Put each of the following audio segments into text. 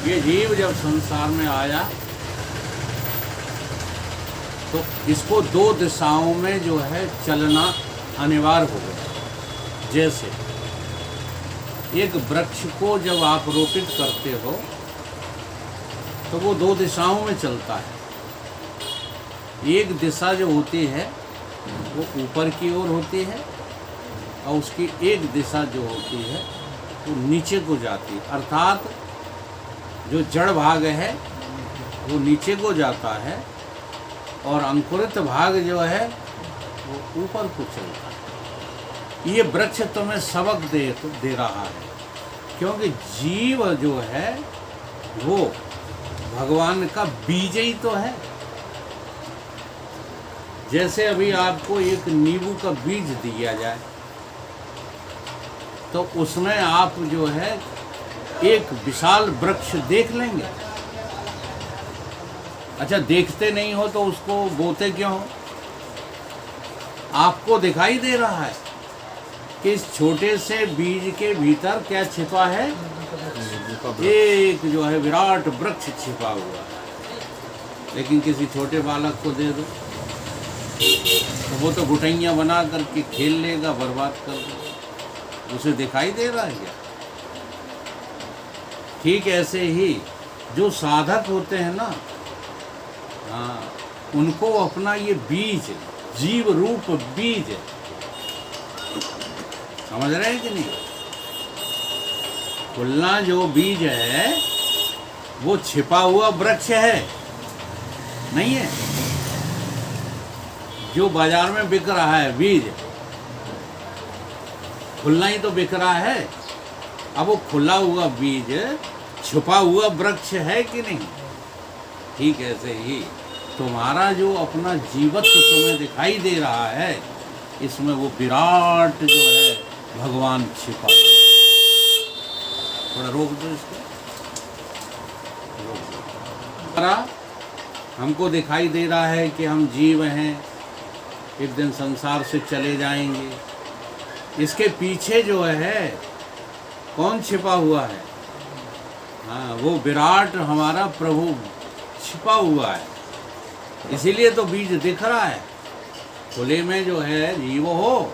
ये जीव जब संसार में आया तो इसको दो दिशाओं में जो है चलना अनिवार्य हो गया। जैसे एक वृक्ष को जब आप रोपित करते हो तो वो दो दिशाओं में चलता है। एक दिशा जो होती है वो ऊपर की ओर होती है और उसकी एक दिशा जो होती है वो नीचे को जाती है, अर्थात जो जड़ भाग है वो नीचे को जाता है और अंकुरित भाग जो है वो ऊपर को चलता है। ये वृक्ष तुम्हें सबक दे रहा है, क्योंकि जीव जो है वो भगवान का बीज ही तो है। जैसे अभी आपको एक नींबू का बीज दिया जाए तो उसमें आप जो है एक विशाल वृक्ष देख लेंगे। अच्छा, देखते नहीं हो तो उसको बोते क्यों हो? आपको दिखाई दे रहा है कि इस छोटे से बीज के भीतर क्या छिपा है, एक जो है विराट वृक्ष छिपा हुआ है। लेकिन किसी छोटे बालक को दे दो तो वो तो गुटैया बना करके खेल लेगा, बर्बाद कर देगा। उसे दिखाई दे रहा है क्या? ठीक ऐसे ही जो साधक होते हैं ना, हाँ, उनको अपना ये बीज, जीव रूप बीज, समझ रहे हैं कि नहीं? खुलना जो बीज है वो छिपा हुआ वृक्ष है, नहीं है? जो बाजार में बिक रहा है बीज, खुलना ही तो बिक रहा है। अब वो खुला हुआ बीज छुपा हुआ वृक्ष है कि नहीं? ठीक ऐसे ही तुम्हारा जो अपना जीवत्व तुम्हें दिखाई दे रहा है, इसमें वो विराट जो है भगवान छिपा है। थोड़ा रोक दो इसको, रोक दो। हमको दिखाई दे रहा है कि हम जीव हैं, एक दिन संसार से चले जाएंगे। इसके पीछे जो है कौन छिपा हुआ है? हाँ, वो विराट हमारा प्रभु छिपा हुआ है। इसीलिए तो बीज दिख रहा है। खुले में जो है जीव हो,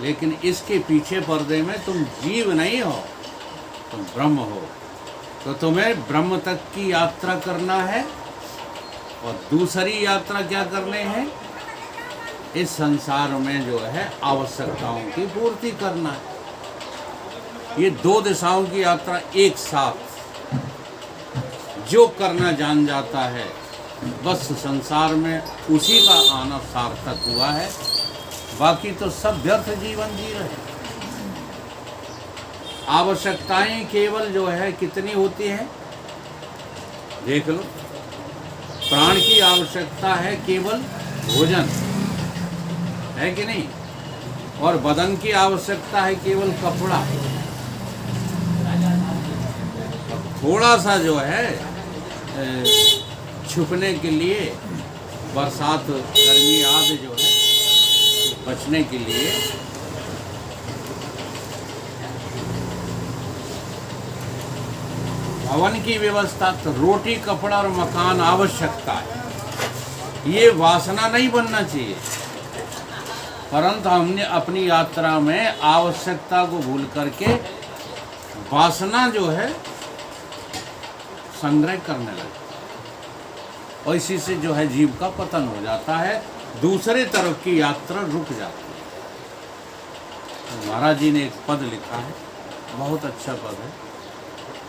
लेकिन इसके पीछे पर्दे में तुम जीव नहीं हो, तुम ब्रह्म हो। तो तुम्हें ब्रह्म तक की यात्रा करना है और दूसरी यात्रा क्या करने हैं? इस संसार में जो है आवश्यकताओं की पूर्ति करना है। ये दो दिशाओं की यात्रा एक साथ जो करना जान जाता है, बस संसार में उसी का आना सार्थक हुआ है। बाकी तो सब व्यर्थ जीवन जी रहे। आवश्यकताएं केवल जो है कितनी होती हैं? देख लो, प्राण की आवश्यकता है केवल भोजन, है कि नहीं? और बदन की आवश्यकता है केवल कपड़ा। थोड़ा सा जो है छुपने के लिए, बरसात गर्मी आदि जो है बचने के लिए भवन की व्यवस्था, तो रोटी कपड़ा और मकान आवश्यकता है। ये वासना नहीं बनना चाहिए, परंतु हमने अपनी यात्रा में आवश्यकता को भूल करके वासना जो है संग्रह करने लगे, और इसी से जो है जीव का पतन हो जाता है, दूसरे तरफ की यात्रा रुक जाती है। तो महाराज जी ने एक पद लिखा है, बहुत अच्छा पद है।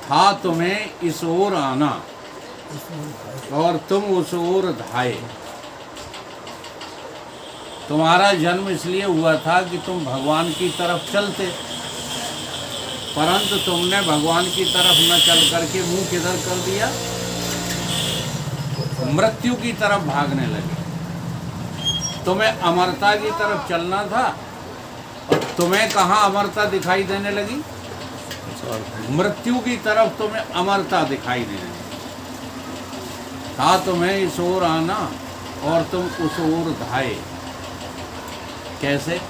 था तुम्हें इस ओर आना और तुम उस ओर धाये। तुम्हारा जन्म इसलिए हुआ था कि तुम भगवान की तरफ चलते, परंतु तुमने भगवान की तरफ न चल करके मुंह किधर कर दिया? मृत्यु की तरफ भागने लगे। तुम्हें अमरता की तरफ चलना था और तुम्हें कहाँ अमरता दिखाई देने लगी? मृत्यु की तरफ तुम्हें अमरता दिखाई देने लगी। था तुम्हें इस ओर आना और तुम उस ओर धाये। कैसे?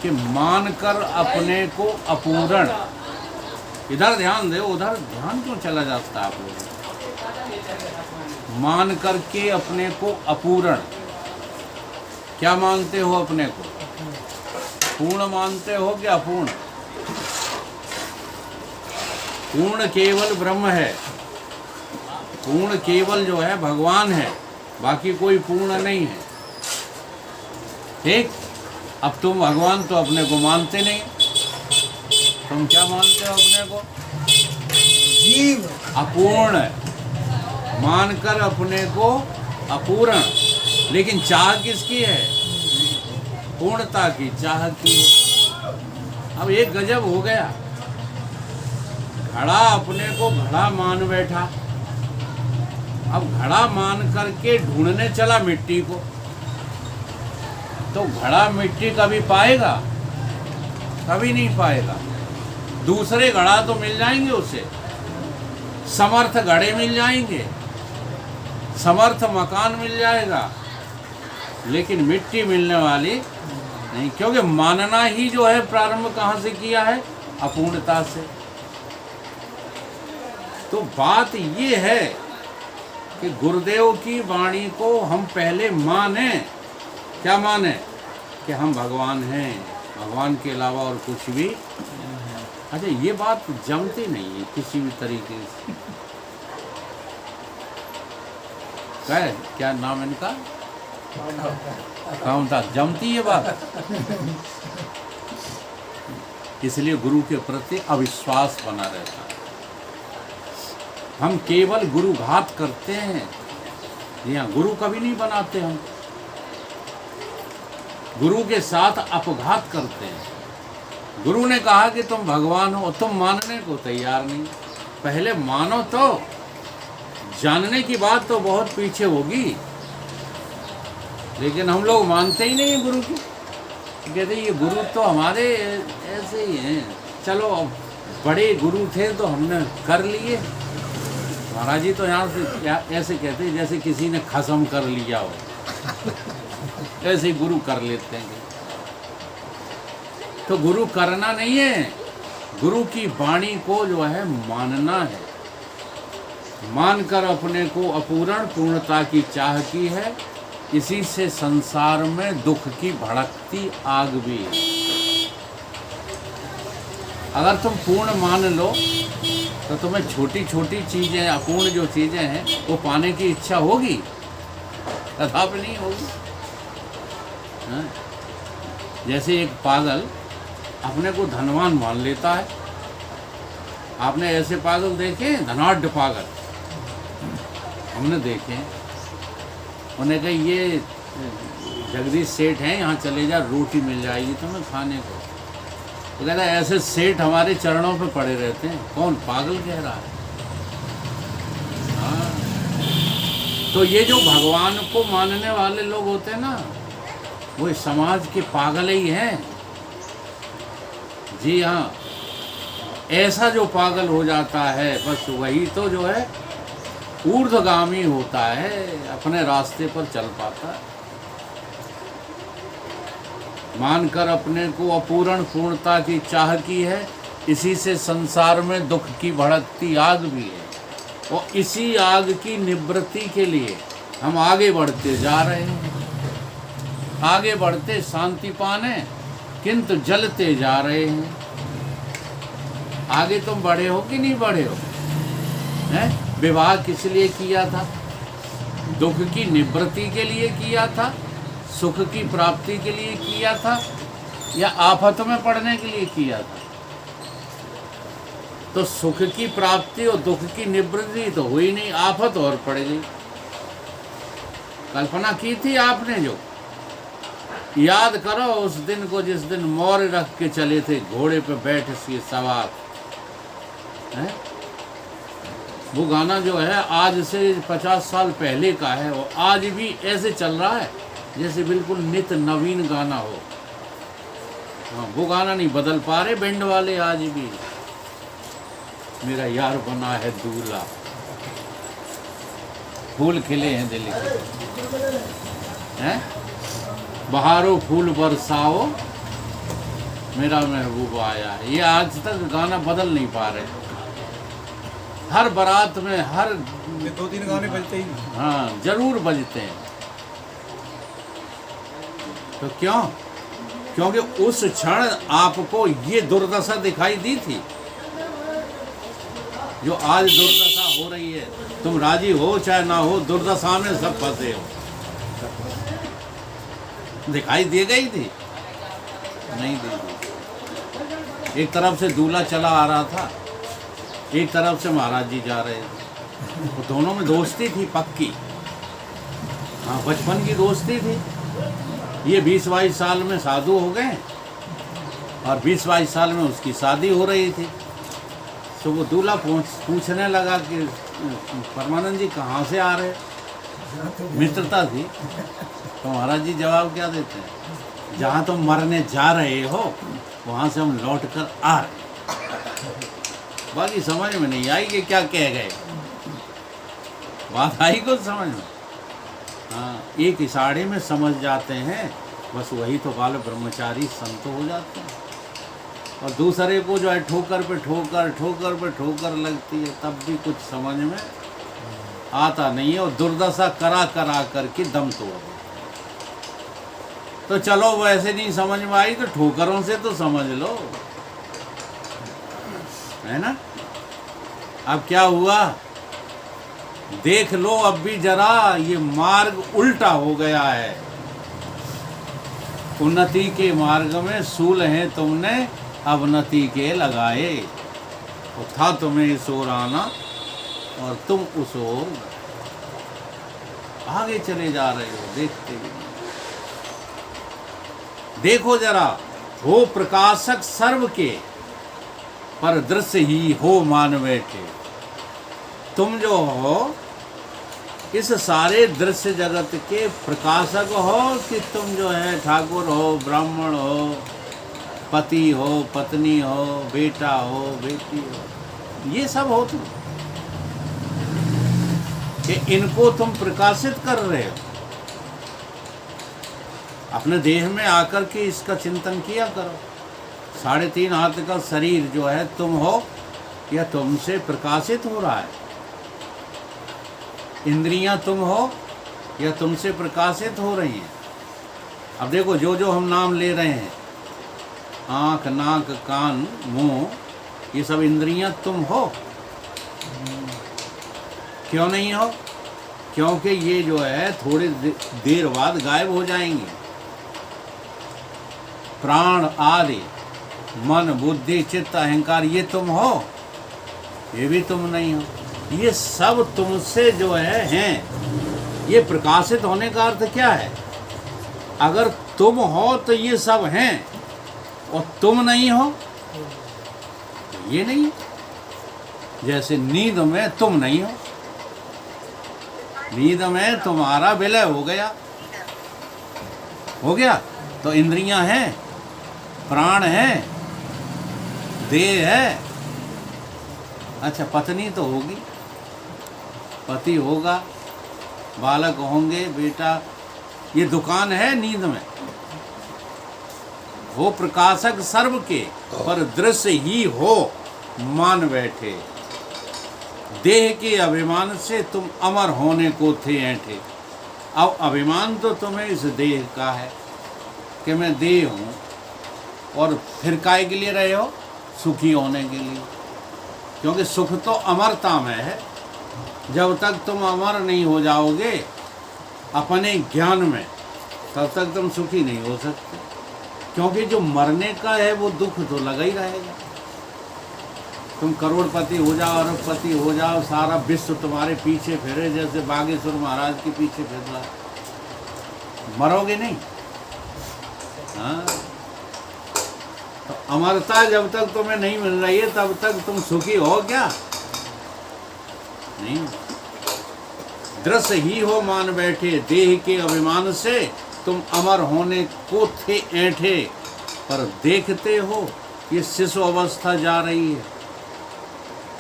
कि मानकर अपने को अपूर्ण इधर ध्यान दे, उधर ध्यान क्यों चला जाता है आप लोग? मान करके अपने को अपूर्ण, क्या मानते हो अपने को? पूर्ण मानते हो कि अपूर्ण? पूर्ण केवल ब्रह्म है, पूर्ण केवल जो है भगवान है, बाकी कोई पूर्ण नहीं है। ठीक, अब तुम भगवान तो अपने को मानते नहीं, तुम क्या मानते हो अपने को? जीव। अपूर्ण मानकर अपने को अपूर्ण, लेकिन चाह किसकी है? पूर्णता की, चाह की। अब एक गजब हो गया, घड़ा अपने को घड़ा मान बैठा, अब घड़ा मान करके ढूंढने चला मिट्टी को, तो घड़ा मिट्टी कभी पाएगा? कभी नहीं पाएगा। दूसरे घड़ा तो मिल जाएंगे उसे, समर्थ घड़े मिल जाएंगे, समर्थ मकान मिल जाएगा, लेकिन मिट्टी मिलने वाली नहीं, क्योंकि मानना ही जो है प्रारंभ कहाँ से किया है? अपूर्णता से। तो बात ये है कि गुरुदेव की वाणी को हम पहले माने। क्या माने? कि हम भगवान हैं, भगवान के अलावा और कुछ भी। अच्छा, ये बात जमती नहीं है किसी भी तरीके से। क्या नाम इनका? कामता। जमती ये बात, इसलिए गुरु के प्रति अविश्वास बना रहता है। हम केवल गुरु घात करते हैं, यहाँ गुरु कभी नहीं बनाते। हम गुरु के साथ अपघात करते हैं। गुरु ने कहा कि तुम भगवान हो, तुम मानने को तैयार नहीं। पहले मानो तो, जानने की बात तो बहुत पीछे होगी, लेकिन हम लोग मानते ही नहीं गुरु की। कहते ये गुरु तो हमारे ऐसे ही हैं, चलो अब बड़े गुरु थे तो हमने कर लिए। महाराज जी तो यहाँ से ऐसे कहते हैं जैसे किसी ने खसम कर लिया हो, ऐसे ही गुरु कर लेते हैं। तो गुरु करना नहीं है, गुरु की वाणी को जो है मानना है। मानकर अपने को अपूर्ण पूर्णता की चाह की है, इसी से संसार में दुख की भड़कती आग भी है। अगर तुम पूर्ण मान लो तो तुम्हें छोटी छोटी चीज़ें, अपूर्ण जो चीज़ें हैं वो पाने की इच्छा होगी? कदापि नहीं होगी। हाँ? जैसे एक पागल अपने को धनवान मान लेता है। आपने ऐसे पागल देखे? धनाढ़ पागल हमने देखे। उन्हें कहा ये जगदीश सेठ हैं, यहाँ चले जा, रोटी मिल जाएगी तुम्हें खाने को। तो कहता है ऐसे सेठ हमारे चरणों पे पड़े रहते हैं। कौन? पागल कह रहा है। हाँ, तो ये जो भगवान को मानने वाले लोग होते हैं ना, वो समाज के पागल ही हैं। जी हाँ, ऐसा जो पागल हो जाता है बस वही तो जो है ऊर्ध्वगामी होता है, अपने रास्ते पर चल पाता है। मानकर अपने को अपूर्ण पूर्णता की चाह की है, इसी से संसार में दुख की भड़कती आग भी है। और इसी आग की निवृत्ति के लिए हम आगे बढ़ते जा रहे हैं। आगे बढ़ते शांति पाने, किंतु जलते जा रहे हैं। आगे तुम बढ़े हो कि नहीं बढ़े हो? हैं? विवाह किस लिए किया था? दुख की निवृत्ति के लिए किया था, सुख की प्राप्ति के लिए किया था, या आफत में पड़ने के लिए किया था? तो सुख की प्राप्ति और दुख की निवृत्ति तो हुई नहीं, आफत और पड़ गई। कल्पना की थी आपने? जो याद करो उस दिन को जिस दिन मोर रख के चले थे, घोड़े पे बैठ से सवार है। वो गाना जो है आज से 50 साल पहले का है, वो आज भी ऐसे चल रहा है जैसे बिल्कुल नित नवीन गाना हो। हाँ, वो गाना नहीं बदल पा रहे बैंड वाले आज भी। मेरा यार बना है दूल्हा, फूल खिले हैं दिल के, हैं? बहारो फूल बरसाओ, मेरा महबूब आया है, ये आज तक गाना बदल नहीं पा रहे। हर बारात में हर ये 2-3 गाने बजते ही। हाँ जरूर बजते हैं। तो क्यों? क्योंकि उस क्षण आपको ये दुर्दशा दिखाई दी थी जो आज दुर्दशा हो रही है। तुम राजी हो चाहे ना हो, दुर्दशा में सब फंसे हो। दिखाई दे गई थी? नहीं दी थी। एक तरफ से दूल्हा चला आ रहा था, एक तरफ से महाराज जी जा रहे थे। तो दोनों में दोस्ती थी पक्की। हाँ बचपन की दोस्ती थी। ये 20-22 साल में साधु हो गए और 20-22 साल में उसकी शादी हो रही थी। तो वो दूल्हा पूछने लगा कि परमानंद जी कहाँ से आ रहे? मित्रता थी। तो महाराज जी जवाब क्या देते हैं? जहाँ तुम मरने जा रहे हो वहाँ से हम लौट कर आ रहे। बाकी समझ में नहीं आई कि क्या कह गए। बात आई कुछ समझ में? हाँ एक इशारे में समझ जाते हैं, बस वही तो बाल ब्रह्मचारी संत हो जाते हैं। और दूसरे को जो है ठोकर पे ठोकर लगती है, तब भी कुछ समझ में आता नहीं है और दुर्दशा करा करके दम तोड़ देते। तो चलो वैसे नहीं समझ में आई तो ठोकरों से तो समझ लो, है ना? अब क्या हुआ देख लो, अब भी जरा ये मार्ग उल्टा हो गया है। उन्नति के मार्ग में सूल हैं तुमने अवनति के लगाए। तो था तुम्हें इस ओर आना और तुम उस ओर आगे चले जा रहे हो, देखते भी नहीं। देखो जरा, हो प्रकाशक सर्व के पर दृश्य ही हो मान बैठे। तुम जो हो इस सारे दृश्य जगत के प्रकाशक हो कि तुम जो है ठाकुर हो, ब्राह्मण हो, पति हो, पत्नी हो, बेटा हो, बेटी हो, ये सब हो तुम, कि इनको तुम प्रकाशित कर रहे हो। अपने देह में आकर के इसका चिंतन किया करो। 3.5 हाथ का शरीर जो है तुम हो या तुमसे प्रकाशित हो रहा है? इंद्रियां तुम हो या तुमसे प्रकाशित हो रही हैं? अब देखो जो जो हम नाम ले रहे हैं, आँख, नाक, कान, मुंह, ये सब इंद्रियां तुम हो? क्यों नहीं हो? क्योंकि ये जो है थोड़ी देर बाद गायब हो जाएंगे। प्राण आदि, मन, बुद्धि, चित्त, अहंकार, ये तुम हो? ये भी तुम नहीं हो। ये सब तुमसे जो है हैं। ये प्रकाशित होने का अर्थ क्या है? अगर तुम हो तो ये सब हैं और तुम नहीं हो तो ये नहीं है। जैसे नींद में तुम नहीं हो, नींद में तुम्हारा विलय हो गया तो इंद्रियां हैं, प्राण है, देह है। अच्छा पत्नी तो होगी, पति होगा, बालक होंगे, बेटा, ये दुकान है नींद में। हो प्रकाशक सर्व के पर दृश्य ही हो मान बैठे। देह के अभिमान से तुम अमर होने को थे ऐंठे। अब अभिमान तो तुम्हें इस देह का है कि मैं देह हूँ, और फिर काय के लिए रहे हो? सुखी होने के लिए। क्योंकि सुख तो अमरता में है। जब तक तुम अमर नहीं हो जाओगे अपने ज्ञान में, तब तक तुम सुखी नहीं हो सकते। क्योंकि जो मरने का है वो दुख तो लगा ही रहेगा। तुम करोड़पति हो जाओ, अरबपति हो जाओ, सारा विश्व तुम्हारे पीछे फिरे जैसे बागेश्वर महाराज के पीछे फिर रहा, मरोगे नहीं। हाँ, तो अमरता जब तक तुम्हें नहीं मिल रही है तब तक तुम सुखी हो क्या? नहीं। दृश्य ही हो मान बैठे, देह के अभिमान से तुम अमर होने को थे ऐंठे। पर देखते हो ये शिशु अवस्था जा रही है,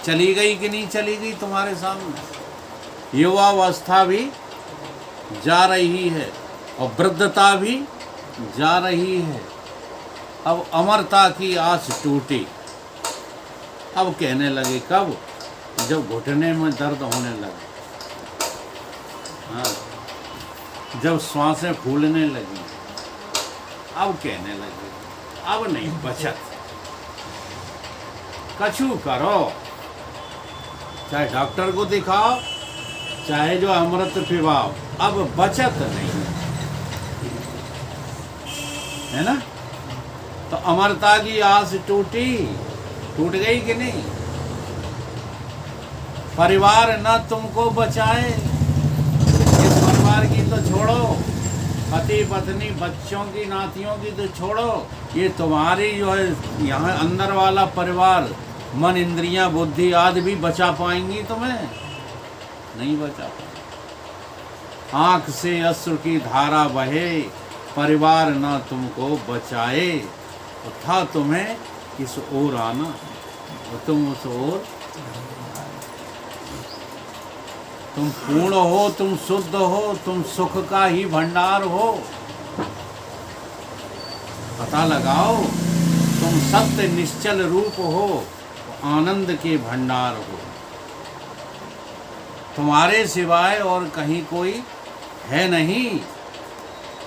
चली गई कि नहीं चली गई तुम्हारे सामने। युवावस्था भी जा रही है और वृद्धता भी जा रही है। अब अमरता की आस टूटी। अब कहने लगे कब? जब घुटने में दर्द होने लगे, हाँ, जब सांसें फूलने लगी, अब कहने लगे अब नहीं बचत, कछु करो, चाहे डॉक्टर को दिखाओ, चाहे जो अमृत पिवाओ, अब बचत नहीं है ना। तो अमरता की आस टूटी, टूट गई कि नहीं? परिवार न तुमको बचाए, इस परिवार की तो छोड़ो, पति पत्नी बच्चों की नातियों की तो छोड़ो, ये तुम्हारी जो है यहाँ अंदर वाला परिवार, मन इंद्रियां बुद्धि आदि भी बचा पाएंगी तुम्हें? नहीं बचा पाएंगी। आंख से अश्रु की धारा बहे, परिवार न तुमको बचाए, तो था तुम्हें इस ओर आना, और तुम उस ओर, तुम पूर्ण हो, तुम शुद्ध हो, तुम सुख का ही भंडार हो। पता लगाओ, तुम सत्य निश्चल रूप हो, आनंद के भंडार हो। तुम्हारे सिवाय और कहीं कोई है नहीं।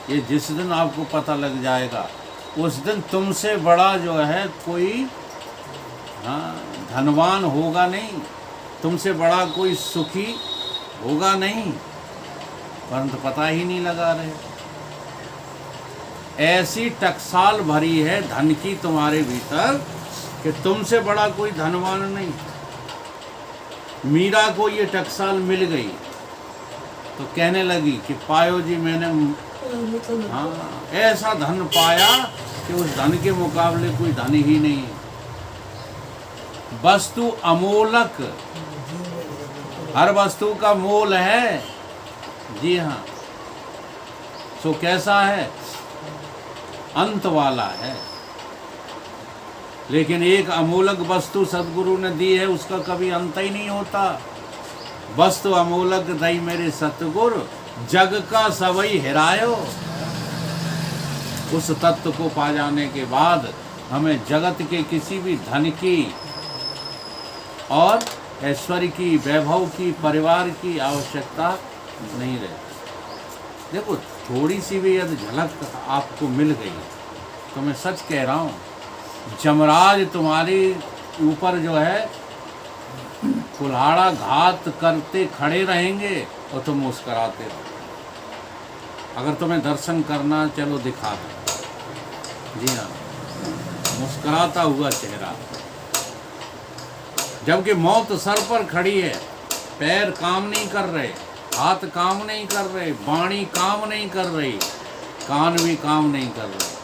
ये जिस दिन आपको पता लग जाएगा, उस दिन तुमसे बड़ा जो है कोई, हाँ, धनवान होगा नहीं, तुमसे बड़ा कोई सुखी होगा नहीं, परंतु पता ही नहीं लगा रहे। ऐसी टकसाल भरी है धन की तुम्हारे भीतर कि तुमसे बड़ा कोई धनवान नहीं। मीरा को ये टकसाल मिल गई तो कहने लगी कि पायो जी मैंने, हाँ, ऐसा धन पाया कि उस धन के मुकाबले कोई धन ही नहीं है। वस्तु अमोलक, हर वस्तु का मोल है। जी हाँ, सो कैसा है? अंत वाला है। लेकिन एक अमोलक वस्तु सद्गुरु ने दी है, उसका कभी अंत ही नहीं होता। वस्तु अमोलक दई मेरे सतगुरु, जग का सवई हिरायो। उस तत्व को पा जाने के बाद हमें जगत के किसी भी धन की और ऐश्वर्य की, वैभव की, परिवार की आवश्यकता नहीं रहती। देखो, थोड़ी सी भी यदि झलक आपको मिल गई तो मैं सच कह रहा हूँ, जमराज तुम्हारी ऊपर जो है कुल्हाड़ा घात करते खड़े रहेंगे और तुम मुस्कराते रहो। अगर तुम्हें दर्शन करना, चलो दिखा दो। जी हाँ, मुस्कराता हुआ चेहरा। जबकि मौत सर पर खड़ी है, पैर काम नहीं कर रहे, हाथ काम नहीं कर रहे, वाणी काम नहीं कर रही, कान भी काम नहीं कर रहे।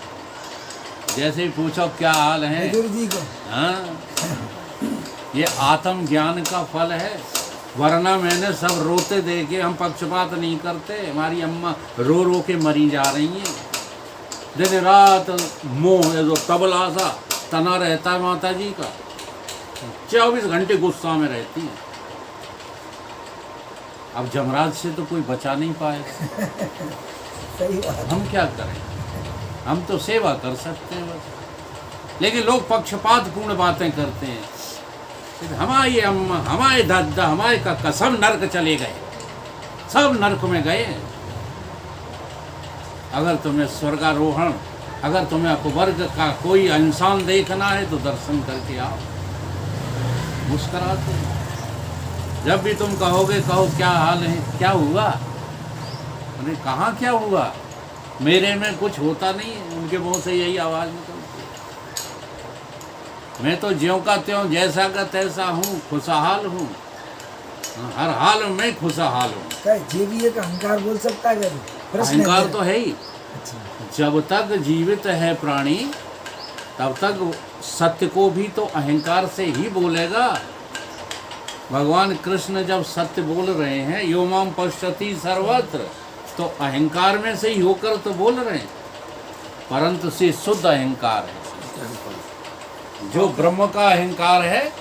जैसे ही पूछो क्या हाल है, हाँ, ये आत्म ज्ञान का फल है। वरना मैंने सब रोते देखे, हम पक्षपात नहीं करते। हमारी अम्मा रो रो के मरी जा रही हैं, दिन रात मोह जो तबला सा तना रहता है माता जी का, 24 घंटे गुस्सा में रहती हैं। अब जमराज से तो कोई बचा नहीं पाएगा। सही बात। हम क्या करें? हम तो सेवा कर सकते हैं बस। लेकिन लोग पक्षपात पूर्ण बातें करते हैं। हमारी अम्मा, हमारे दादा, हमारे काका सब नरक चले गए, सब नरक में गए। अगर तुम्हें स्वर्गारोहण, अगर तुम्हें अपवर्ग का कोई इंसान देखना है तो दर्शन करके आओ। मुस्कुराते हैं। जब भी तुम कहोगे, कहो क्या हाल है, क्या हुआ? मैंने कहा क्या हुआ? मेरे में कुछ होता नहीं है। उनके मुंह से यही आवाज़ निकलती है। मैं तो ज्यों का त्यों, जैसा का तैसा हूँ, खुशहाल हूँ, हर हाल में खुशहाल हूँ। ये भी एक अहंकार बोल सकता है? अहंकार तो है ही। जब तक जीवित है प्राणी, तब तक सत्य को भी तो अहंकार से ही बोलेगा। भगवान कृष्ण जब सत्य बोल रहे हैं, यो माम पश्यति सर्वत्र, तो अहंकार में से ही होकर तो बोल रहे हैं, परंतु से शुद्ध अहंकार है। जो ब्रह्म का अहंकार है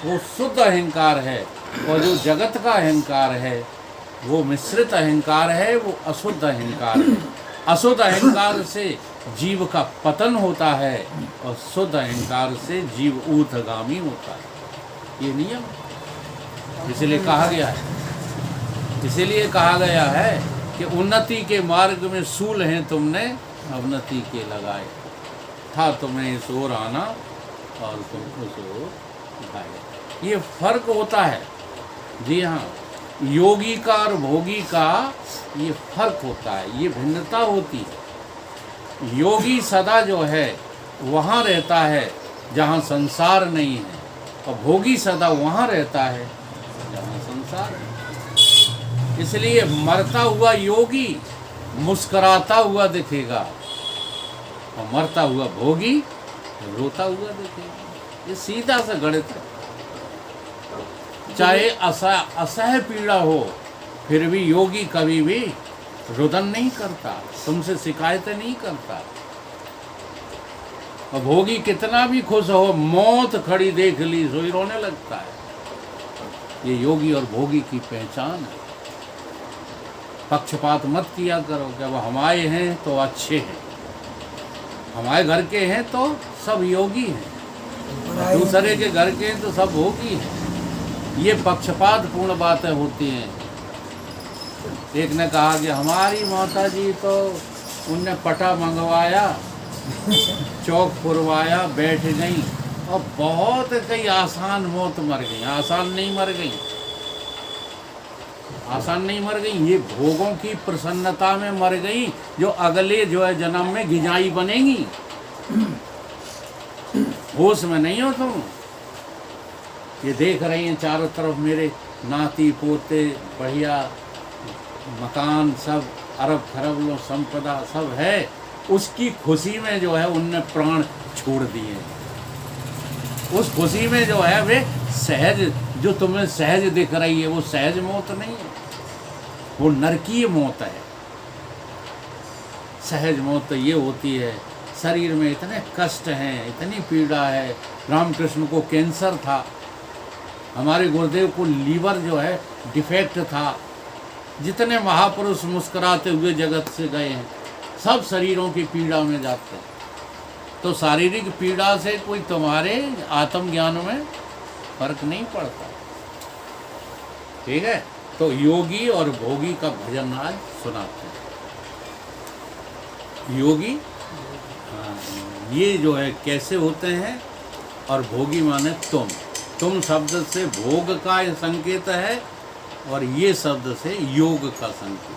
वो शुद्ध अहंकार है, और जो जगत का अहंकार है वो मिश्रित अहंकार है, वो अशुद्ध अहंकार है। अशुद्ध अहंकार से जीव का पतन होता है और शुद्ध अहंकार से जीव ऊर्ध्वगामी होता है। ये नियम इसलिए कहा गया है, इसीलिए कहा गया है कि उन्नति के मार्ग में सूल हैं तुमने अवनति के लगाए, था तुम्हें इस ओर आना और तुम उस ओर आए। ये फर्क होता है। जी हाँ, योगी का और भोगी का ये फर्क होता है, ये भिन्नता होती है। योगी सदा जो है वहाँ रहता है जहाँ संसार नहीं है, और भोगी सदा वहाँ रहता है जहाँ संसार है। इसलिए मरता हुआ योगी मुस्कुराता हुआ दिखेगा और मरता हुआ भोगी रोता हुआ दिखेगा। ये सीधा सा गणित है। चाहे असह पीड़ा हो फिर भी योगी कभी भी रुदन नहीं करता, तुमसे शिकायत नहीं करता। और भोगी कितना भी खुश हो, मौत खड़ी देख ली सोई रोने लगता है। ये योगी और भोगी की पहचान है। पक्षपात मत किया करो कि अब हमारे हैं तो अच्छे हैं, हमारे घर के हैं तो सब योगी हैं, दूसरे के घर के हैं तो सब भोगी हैं। ये पक्षपात पूर्ण बातें होती हैं। एक ने कहा कि हमारी माता जी तो उनने पटा मंगवाया, चौक पुरवाया, बैठ गई और बहुत कई आसान मौत मर गई। आसान नहीं मर गई, आसान नहीं मर गई, ये भोगों की प्रसन्नता में मर गई, जो अगले जो है जन्म में गिजाई बनेगी। होश में नहीं हो तुम। ये देख रही हैं चारों तरफ मेरे नाती पोते, बढ़िया मकान, सब अरब खरब लो संपदा सब है, उसकी खुशी में जो है उनने प्राण छोड़ दिए। उस खुशी में जो है वे सहज, जो तुम्हें सहज दिख रही है वो सहज मौत नहीं है, वो नरकीय मौत है। सहज मौत तो ये होती है शरीर में इतने कष्ट हैं, इतनी पीड़ा है। रामकृष्ण को कैंसर था, हमारे गुरुदेव को लीवर जो है डिफेक्ट था। जितने महापुरुष मुस्कुराते हुए जगत से गए हैं सब शरीरों की पीड़ा में जाते हैं। तो शारीरिक पीड़ा से कोई तुम्हारे आत्मज्ञान में फर्क नहीं पड़ता। ठीक है, तो योगी और भोगी का भजन आज सुनाते हैं। योगी ये जो है कैसे होते हैं, और भोगी माने तुम शब्द से भोग का संकेत है और ये शब्द से योग का संकेत।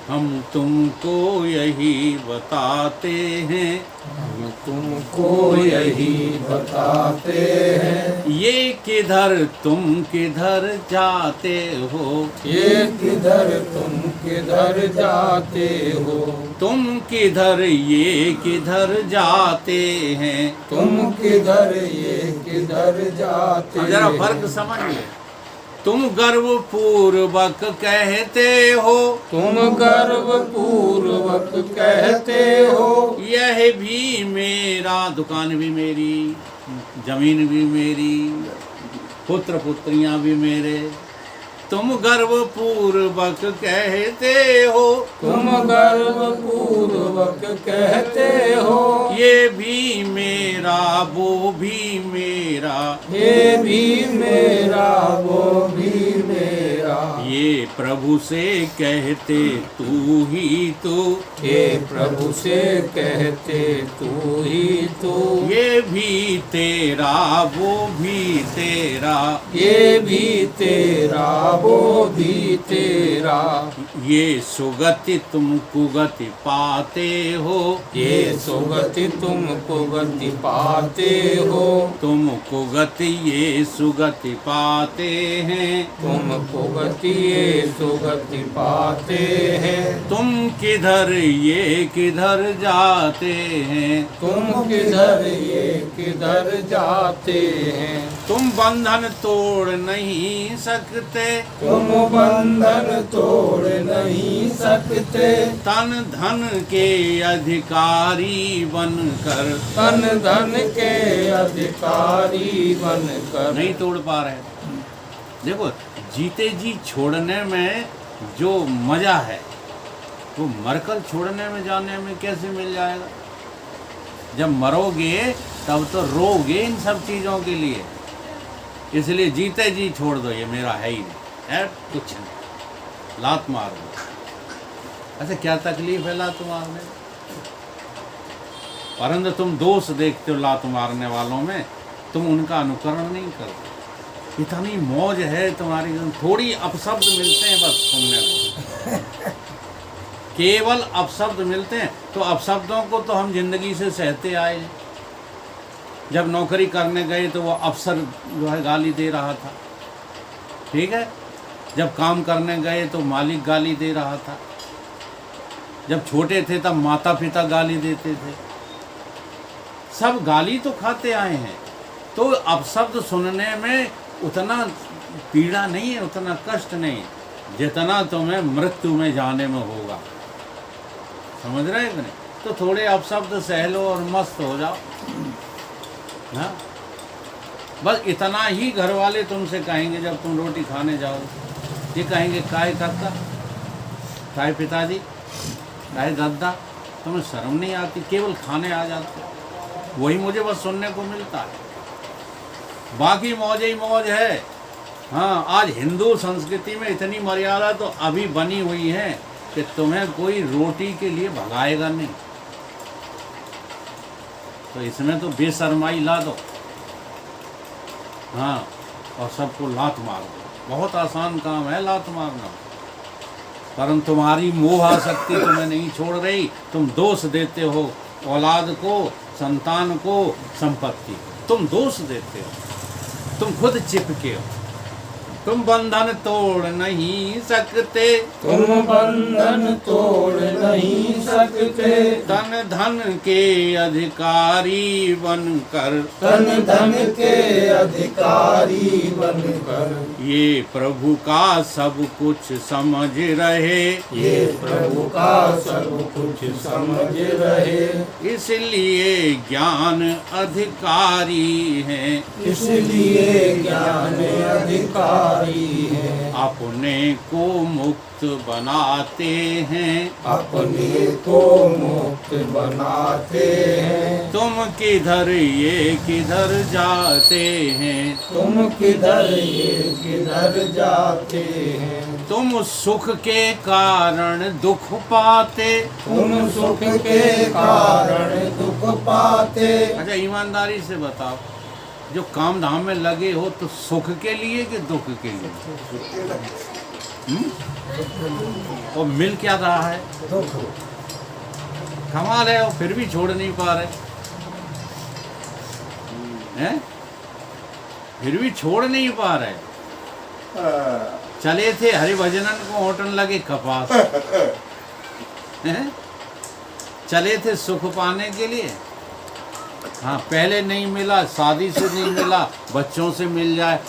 हम तुमको यही बताते हैं, हम तुमको यही बताते हैं, ये किधर तुम किधर जाते हो, ये किधर तुम किधर जाते हो, तुम किधर ये किधर जाते हैं, तुम किधर ये किधर जाते हो। जरा फर्क समझिए। तुम गर्व पूर्वक कहते हो, तुम गर्व पूर्वक कहते हो, यह भी मेरा, दुकान भी मेरी, जमीन भी मेरी, पुत्र पुत्रियां भी मेरे। तुम गर्व पूर्वक कहते हो, तुम गर्व पूर्वक कहते हो, ये भी मेरा वो भी मेरा, ये भी मेरा वो भी मेरा, ये प्रभु से कहते तू ही तू, ये प्रभु से कहते तू ही तू, ये भी तेरा वो भी तेरा, ये भी तेरा वो भी तेरा, ये सुगति तुम कुगति पाते हो, ये सुगति तुम कुगति पाते हो, तुम कुगति ये सुगति पाते हैं, तुम कुगति ये सुगति पाते हैं, तुम किधर ये किधर जाते हैं, तुम किधर ये किधर जाते हैं, तुम बंधन तोड़ नहीं सकते, तुम बंधन तोड़ नहीं सकते, तन धन के अधिकारी बनकर, तन धन के अधिकारी बनकर नहीं तोड़ पा रहे। देखो जीते जी छोड़ने में जो मजा है वो मरकर छोड़ने में जाने में कैसे मिल जाएगा? जब मरोगे तब तो रोगे इन सब चीज़ों के लिए। इसलिए जीते जी छोड़ दो, ये मेरा है ही नहीं, है कुछ नहीं, लात मार दो। अच्छा क्या तकलीफ है लात मारने में? परंतु तुम दोष देखते हो लात मारने वालों में, तुम उनका अनुकरण नहीं करते। इतनी मौज है तुम्हारी, थोड़ी अपशब्द मिलते हैं बस सुनने को, केवल अपशब्द मिलते हैं। तो अपशब्दों को तो हम जिंदगी से सहते आए हैं। जब नौकरी करने गए तो वो अफसर जो है गाली दे रहा था, ठीक है। जब काम करने गए तो मालिक गाली दे रहा था। जब छोटे थे तब माता पिता गाली देते थे, सब गाली तो खाते आए हैं। तो अपशब्द सुनने में उतना पीड़ा नहीं है, उतना कष्ट नहीं जितना तुम्हें मृत्यु में जाने में होगा। समझ रहे हैं कि नहीं? तो थोड़े अपशब्द सह लो और मस्त हो जाओ ना। बस इतना ही घर वाले तुमसे कहेंगे जब तुम रोटी खाने जाओ। ये कहेंगे काय करता, काय पिताजी, काय गद्दा, तुम्हें शर्म नहीं आती, केवल खाने आ जाते। वही मुझे बस सुनने को मिलता है, बाकी मौज ही मौज है। हाँ, आज हिंदू संस्कृति में इतनी मर्यादा तो अभी बनी हुई है कि तुम्हें कोई रोटी के लिए भगाएगा नहीं। तो इसमें तो बेशर्माई ला दो, हाँ, और सबको लात मार दो। बहुत आसान काम है लात मारना, परंतु तुम्हारी मोह आसक्ति तुम्हें नहीं छोड़ रही। तुम दोष देते हो औलाद को, संतान को, संपत्ति को तुम दोष देते हो। तुम खुद चिपके हो, तुम बंधन तोड़ नहीं सकते, तुम बंधन तोड़ नहीं सकते। तन धन के अधिकारी बनकर, तन धन के अधिकारी बनकर, ये प्रभु का सब कुछ समझ रहे, ये प्रभु का सब कुछ समझ रहे। इसलिए ज्ञान अधिकारी हैं, इसलिए ज्ञान अधिकारी है। अपने को मुक्त बनाते हैं, अपने को मुक्त बनाते हैं। तुम किधर ये किधर जाते हैं, तुम किधर ये किधर जाते हैं। तुम सुख के कारण दुख पाते। तुम सुख के कारण दुख पाते। अच्छा ईमानदारी से बताओ, जो काम धाम में लगे हो तो सुख के लिए कि दुख के लिए? और मिल क्या रहा है? कमाल है, और फिर भी छोड़ नहीं पा रहे हैं, फिर भी छोड़ नहीं पा रहे। चले थे हरिभजनन को होटल लगे कपास, हैं? चले थे सुख पाने के लिए। हाँ, पहले नहीं मिला, शादी से नहीं मिला, बच्चों से मिल जाए।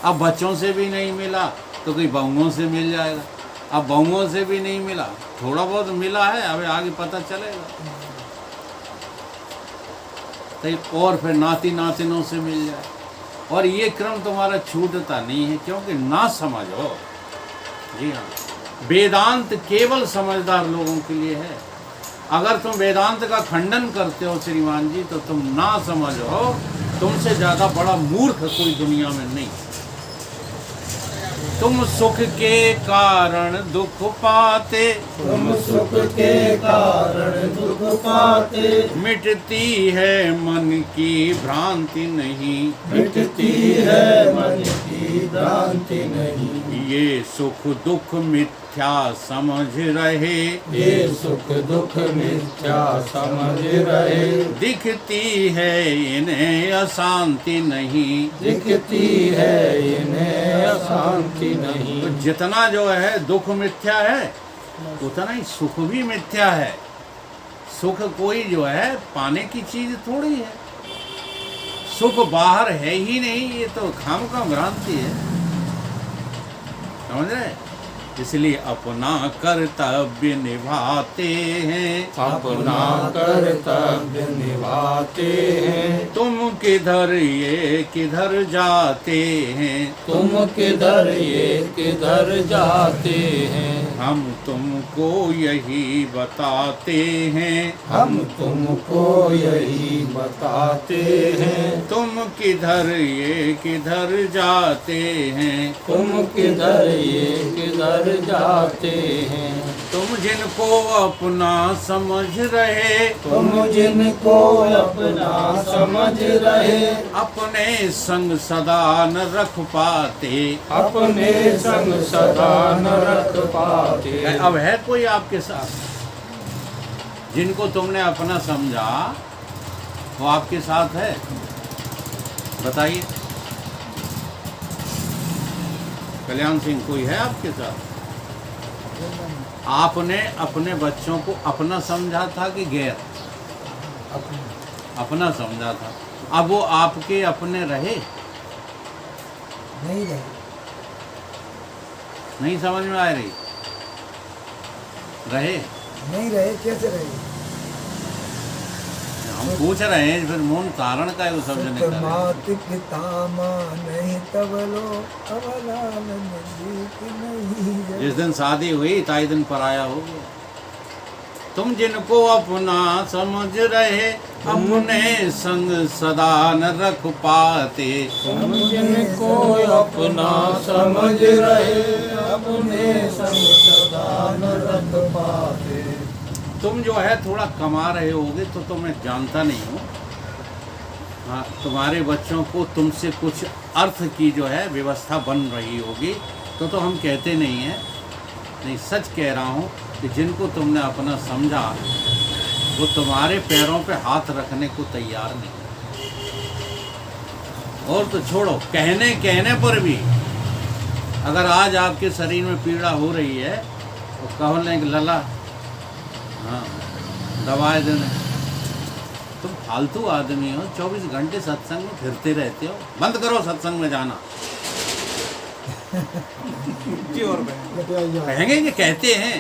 अब बच्चों से भी नहीं मिला तो कोई बहुओं से मिल जाएगा। अब बहुओं से भी नहीं मिला, थोड़ा बहुत मिला है, अब आगे पता चलेगा। तो और फिर नाती नातिनों से मिल जाए। और ये क्रम तुम्हारा छूटता नहीं है, क्योंकि ना समझो। जी हाँ, वेदांत केवल समझदार लोगों के लिए है। अगर तुम वेदांत का खंडन करते हो श्रीमान जी, तो तुम ना समझो, तुमसे ज़्यादा बड़ा मूर्ख कोई दुनिया में नहीं। तुम सुख के कारण दुख पाते, तुम सुख के कारण दुख पाते। मिटती है मन की भ्रांति नहीं, मिटती है मन की भ्रांति नहीं। ये सुख दुख मिथ्या समझ रहे, ये सुख दुख मिथ्या समझ रहे। दिखती है इन्हें अशांति नहीं, दिखती है इन्हें अशांति नहीं। तो जितना जो है दुख मिथ्या है, उतना ही सुख भी मिथ्या है। सुख कोई जो है पाने की चीज थोड़ी है, सुख बाहर है ही नहीं। ये तो खामखा भ्रांति है, समझ रहे? इसलिए अपना कर्तव्य निभाते हैं। अपना कर्तव्य निभाते हैं। तुम किधर ये किधर जाते हैं। तुम किधर ये किधर जाते हैं। हम तुमको यही बताते हैं। हम तुमको यही बताते हैं। तुम किधर ये किधर जाते हैं। तुम किधर ये किधर जाते हैं। तुम जिनको अपना समझ रहे। तुम जिनको अपना समझ रहे। अपने संग सदा न रख पाते। अपने संग सदा न रख पाते। अब है कोई आपके साथ जिनको तुमने अपना समझा, वो आपके साथ है? बताइए। कल्याण सिंह, कोई है आपके साथ? आपने अपने बच्चों को अपना समझा था कि गैर? अपना समझा था। अब वो आपके अपने रहे? नहीं रहे। नहीं समझ में आ रही? रहे? नहीं रहे, कैसे रहे? हम पूछ रहे हैं, फिर मूल कारण का है वो समझने सुत का। मात पिता नहीं तब लो अवलाल नजीक नहीं जब। जिस दिन शादी हुई ताई दिन पराया हो गया। तुम जिनको अपना समझ रहे, अपने संग सदा न रख पाते। तुम जिनको अपना समझ रहे। अपने संग सदा न रख पाते। तुम जो है थोड़ा कमा रहे होगे तो मैं जानता नहीं हूँ। हाँ, तुम्हारे बच्चों को तुमसे कुछ अर्थ की जो है व्यवस्था बन रही होगी, तो हम कहते नहीं हैं। नहीं, सच कह रहा हूँ कि जिनको तुमने अपना समझा, वो तुम्हारे पैरों पे हाथ रखने को तैयार नहीं। और तो छोड़ो, कहने कहने पर भी अगर आज आपके शरीर में पीड़ा हो रही है तो कहो नहीं कि लला, हाँ, दवाएं देने। तुम फालतू आदमी हो, 24 घंटे सत्संग में फिरते रहते हो। बंद करो सत्संग में जाना। कहेंगे कि कहते हैं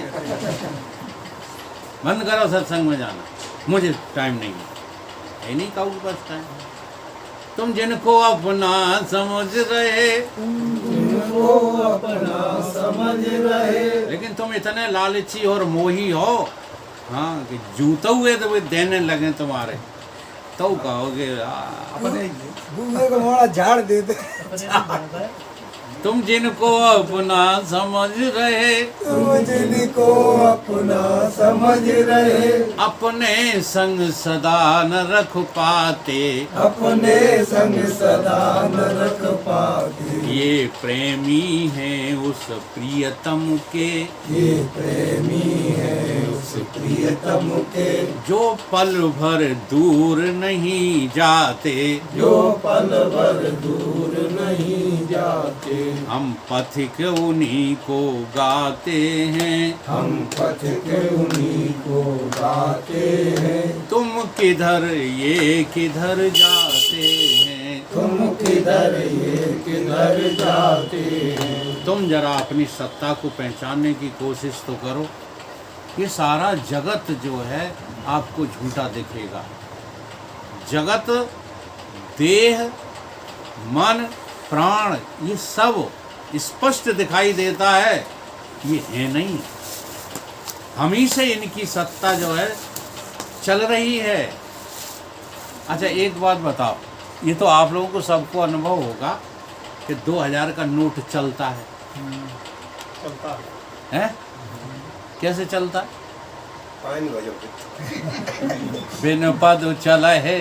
बंद करो सत्संग में जाना, मुझे टाइम नहीं है। नहीं कहूँ के पास टाइम। तुम जिनको अपना समझ रहे, जिनको अपना समझ रहे। लेकिन तुम इतने लालची और मोही हो, हाँ, कि जूते हुए तो वे देने लगे तुम्हारे, तो कहोगे अपने। गूंगे को मोड़ा झाड़ देते। तुम जिनको अपना समझ रहे, तुम जिनको अपना समझ रहे। अपने संग सदा न रख पाते। अपने संग सदा न रख पाते। ये प्रेमी हैं उस प्रियतम के, ये प्रेमी है उस प्रियतम के। जो पल भर दूर नहीं जाते। जो पल भर दूर नहीं जाते। हम पथिक उन्हीं को गाते हैं। हम पथ के उन्हीं को गाते हैं। तुम किधर ये किधर जाते हैं। तुम किधर ये किधर जाते हैं। तुम जरा अपनी सत्ता को पहचानने की कोशिश तो करो। ये सारा जगत जो है आपको झूठा दिखेगा। जगत, देह, मन, प्राण, ये सब स्पष्ट दिखाई देता है, ये है नहीं। हम ही से इनकी सत्ता जो है चल रही है। अच्छा, एक बात बताओ, ये तो आप लोगों को सबको अनुभव होगा कि 2000 का नोट चलता है। हैं? कैसे चलता है? बिन पद चला है।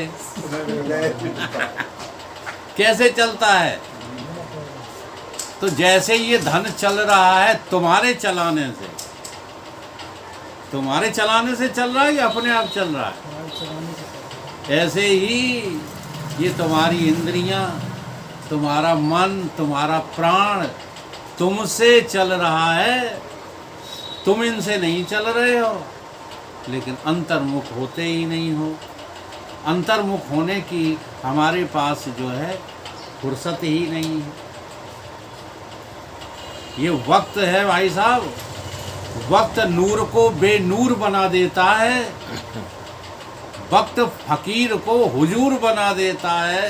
कैसे चलता है? तो जैसे ये धन चल रहा है तुम्हारे चलाने से, तुम्हारे चलाने से चल रहा है या अपने आप चल रहा है? ऐसे ही ये तुम्हारी इंद्रियां, तुम्हारा मन, तुम्हारा प्राण तुमसे चल रहा है। तुम इनसे नहीं चल रहे हो, लेकिन अंतर्मुख होते ही नहीं हो। अंतर्मुख होने की हमारे पास जो है फुर्सत ही नहीं है। ये वक्त है भाई साहब, वक्त नूर को बेनूर बना देता है, वक्त फकीर को हुजूर बना देता है।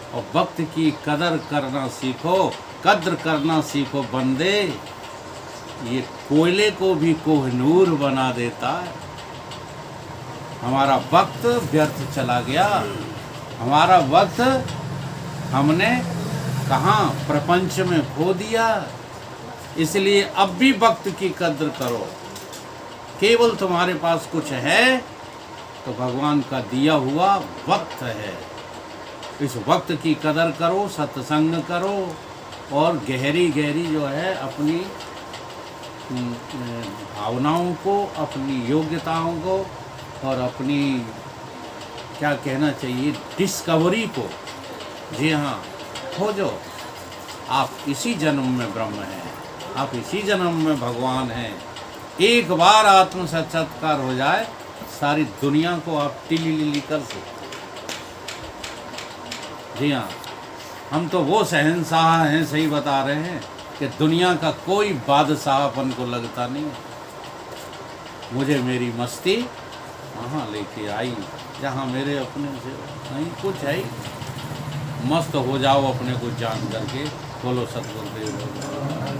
और वक्त की कदर करना सीखो, कद्र करना सीखो बंदे, ये कोयले को भी कोहनूर बना देता है। हमारा वक्त व्यर्थ चला गया, हमारा वक्त हमने कहाँ प्रपंच में खो दिया। इसलिए अब भी वक्त की कद्र करो। केवल तुम्हारे पास कुछ है तो भगवान का दिया हुआ वक्त है। इस वक्त की कदर करो, सत्संग करो और गहरी गहरी जो है अपनी भावनाओं को, अपनी योग्यताओं को और अपनी क्या कहना चाहिए डिस्कवरी को, जी हाँ, खोजो। आप इसी जन्म में ब्रह्म हैं, आप इसी जन्म में भगवान हैं। एक बार आत्म साक्षात्कार हो जाए, सारी दुनिया को आप टिली कर सकते। जी हाँ, हम तो वो शहंशाह हैं, सही बता रहे हैं, कि दुनिया का कोई बादशाह अपन को लगता नहीं। मुझे मेरी मस्ती वहाँ लेके आई जहाँ मेरे अपने से नहीं कुछ है ही। मस्त हो जाओ अपने को जान करके। बोलो सतगुरुदेव।